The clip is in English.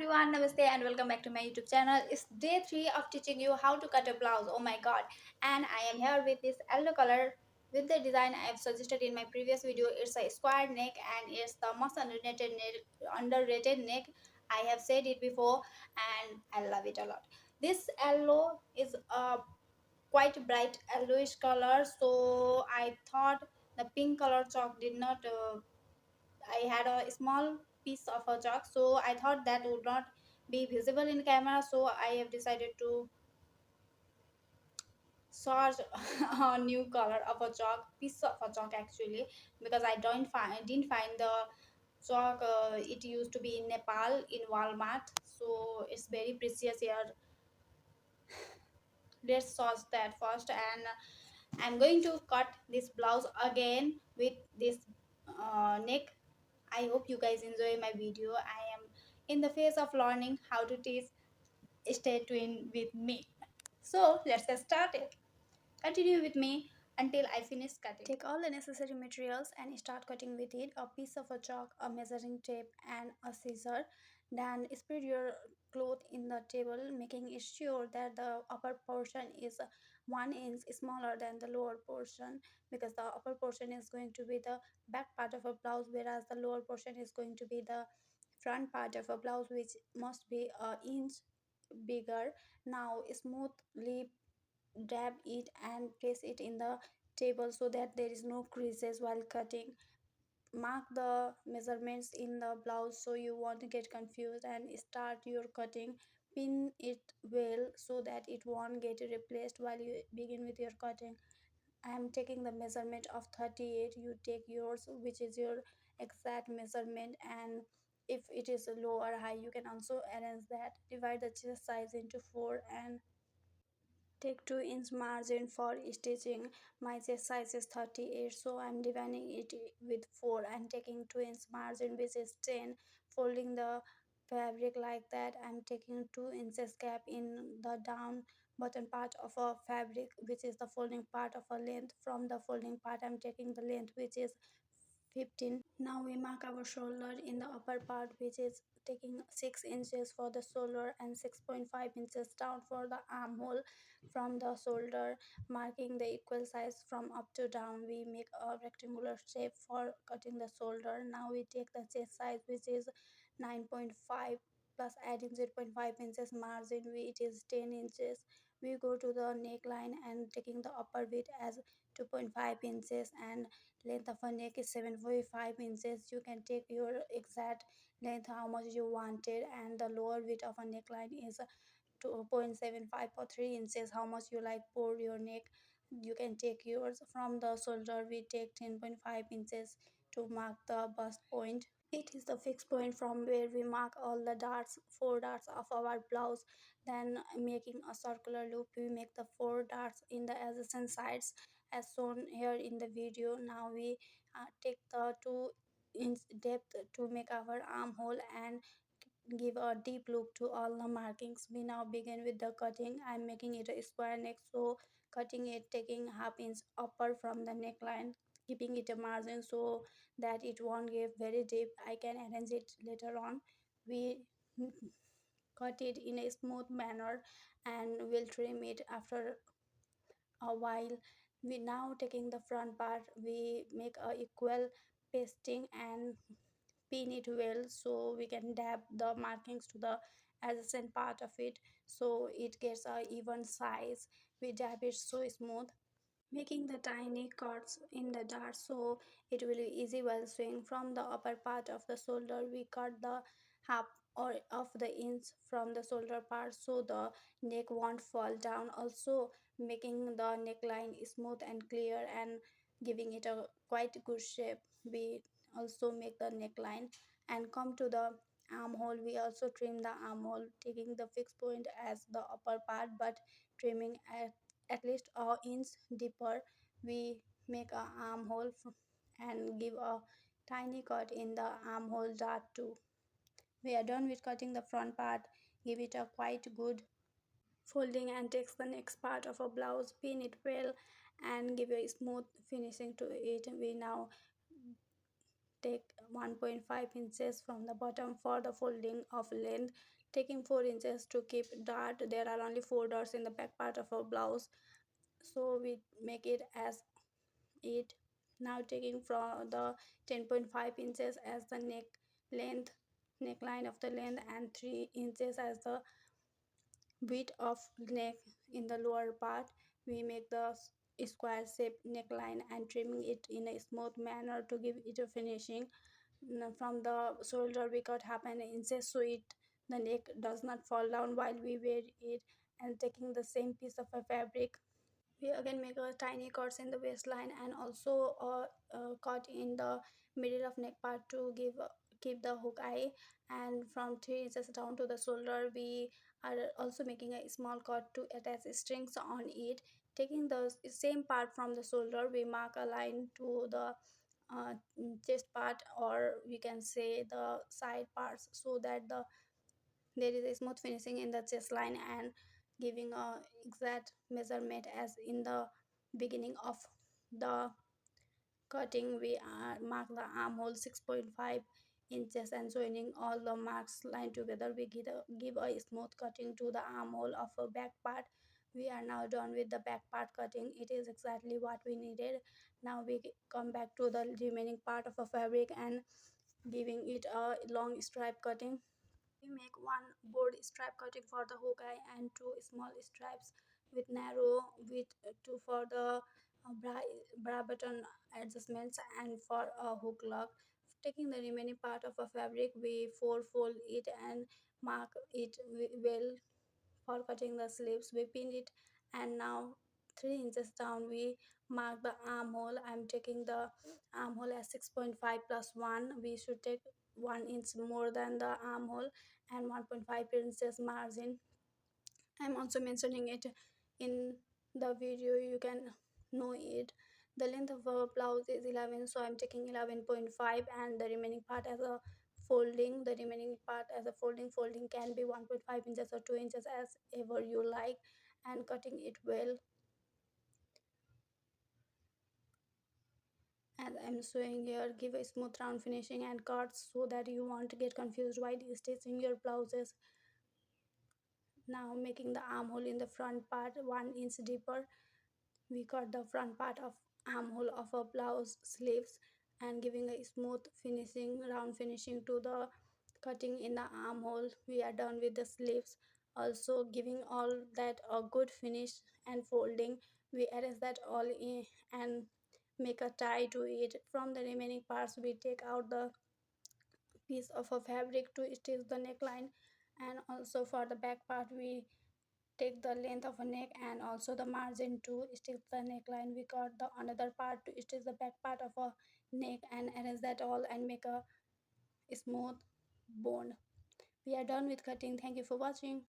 everyone, namaste and welcome back to my YouTube channel. It's day 3 of teaching you how to cut a blouse. Oh my god. And I am here with this yellow color with the design I have suggested in my previous video. It's a square neck and it's the most underrated neck. I have said it before and I love it a lot. This yellow is a quite bright yellowish color, so I thought the pink color chalk did not I had a small piece of a chalk, so I thought that would not be visible in camera. So I have decided to search a new color of a chalk, piece of a chalk actually, because I didn't find the chalk. It used to be in Nepal in Walmart, so it's very precious here. Let's search that first, and I'm going to cut this blouse again with this neck. I hope you guys enjoy my video. I am in the phase of learning how to teach. Stay tuned with me. So let's get started. Continue with me until I finish cutting. Take all the necessary materials and start cutting with it. A piece of a chalk, a measuring tape and a scissor. Then spread your cloth in the table, making it sure that the upper portion is 1 inch smaller than the lower portion, because the upper portion is going to be the back part of a blouse, whereas the lower portion is going to be the front part of a blouse, which must be an inch bigger. Now smoothly dab it and place it in the table so that there is no creases while cutting. Mark the measurements in the blouse so you won't get confused, and start your cutting. Pin it well so that it won't get replaced while you begin with your cutting. I am taking the measurement of 38. You take yours, which is your exact measurement, and if it is low or high, you can also arrange that. Divide the chest size into 4 and take 2 inch margin for stitching. My chest size is 38, so I'm dividing it with 4 and taking 2 inch margin, which is 10. Folding the fabric like that, I'm taking 2 inches gap in the down bottom part of a fabric, which is the folding part of a length. From the folding part, I'm taking the length, which is 15. Now we mark our shoulder in the upper part, which is taking 6 inches for the shoulder and 6.5 inches down for the armhole. From the shoulder, marking the equal size from up to down, we make a rectangular shape for cutting the shoulder. Now we take the chest size, which is 9.5 plus adding 0.5 inches margin, it is 10 inches. We go to the neckline and taking the upper width as 2.5 inches and length of a neck is 7.5 inches. You can take your exact length how much you wanted, and the lower width of a neckline is 2.75 or 3 inches, how much you like for your neck. You can take yours. From the shoulder we take 10.5 inches to mark the bust point. It is the fixed point from where we mark all the darts, 4 darts of our blouse. Then making a circular loop, we make the 4 darts in the adjacent sides as shown here in the video. Now we take the 2 inch depth to make our armhole and give a deep loop to all the markings. We now begin with the cutting. I'm making it a square neck, so cutting it, taking half inch upper from the neckline, keeping it a margin so that it won't get very deep. I can arrange it later on. We cut it in a smooth manner and we'll trim it after a while. We now taking the front part, we make a equal pasting and pin it well so we can dab the markings to the adjacent part of it so it gets a even size. We dab it so smooth, making the tiny cuts in the dart so it will be easy while sewing. From the upper part of the shoulder we cut the half or of the inch from the shoulder part so the neck won't fall down, also making the neckline smooth and clear and giving it a quite good shape. We also make the neckline and come to the armhole. We also trim the armhole, taking the fixed point as the upper part but trimming at least a inch deeper. We make a armhole and give a tiny cut in the armhole dart too. We are done with cutting the front part. Give it a quite good folding and takes the next part of a blouse, pin it well and give a smooth finishing to it. We now take 1.5 inches from the bottom for the folding of length, taking 4 inches to keep dart. There are only 4 dots in the back part of our blouse, so we make it as it. Now taking from the 10.5 inches as the length neckline of the length, and 3 inches as the width of neck in the lower part, we make the square shape neckline and trimming it in a smooth manner to give it a finishing. From the shoulder we cut half an inches so it the neck does not fall down while we wear it, and taking the same piece of a fabric, we again make a tiny cuts in the waistline and also a cut in the middle of neck part to give keep the hook eye. And from 3 inches down to the shoulder we are also making a small cut to attach strings on it. Taking the same part from the shoulder, we mark a line to the chest part, or we can say the side parts, so that there is a smooth finishing in the chest line and giving a exact measurement as in the beginning of the cutting. We mark the armhole 6.5 inches, and joining all the marks line together we give a smooth cutting to the armhole of a back part. We are now done with the back part cutting. It is exactly what we needed. Now we come back to the remaining part of a fabric and giving it a long stripe cutting. We make one board stripe cutting for the hook eye and two small stripes with narrow width to for the bra button adjustments and for a hook lock. Taking the remaining part of a fabric, we fold it and mark it well for cutting the sleeves. We pin it, and now 3 inches down we mark the armhole. I'm taking the armhole as 6.5 plus 1. We should take 1 inch more than the armhole and 1.5 inches margin. I'm also mentioning it in the video, you can know it. The length of a blouse is 11, so I'm taking 11.5, and the remaining part as a folding. The remaining part as a folding can be 1.5 inches or 2 inches as ever you like, and cutting it well as I'm showing here. Give a smooth round finishing and cuts so that you won't get confused while stitching your blouses. Now making the armhole in the front part 1 inch deeper, we cut the front part of armhole of a blouse sleeves and giving a smooth finishing round finishing to the cutting in the armhole. We are done with the sleeves, also giving all that a good finish and folding. We arrange that all in and make a tie to it. From the remaining parts we take out the piece of a fabric to stitch the neckline, and also for the back part we take the length of a neck and also the margin to stitch the neckline. We cut the another part to stitch the back part of a neck and arrange that all and make a smooth bone. We are done with cutting. Thank you for watching.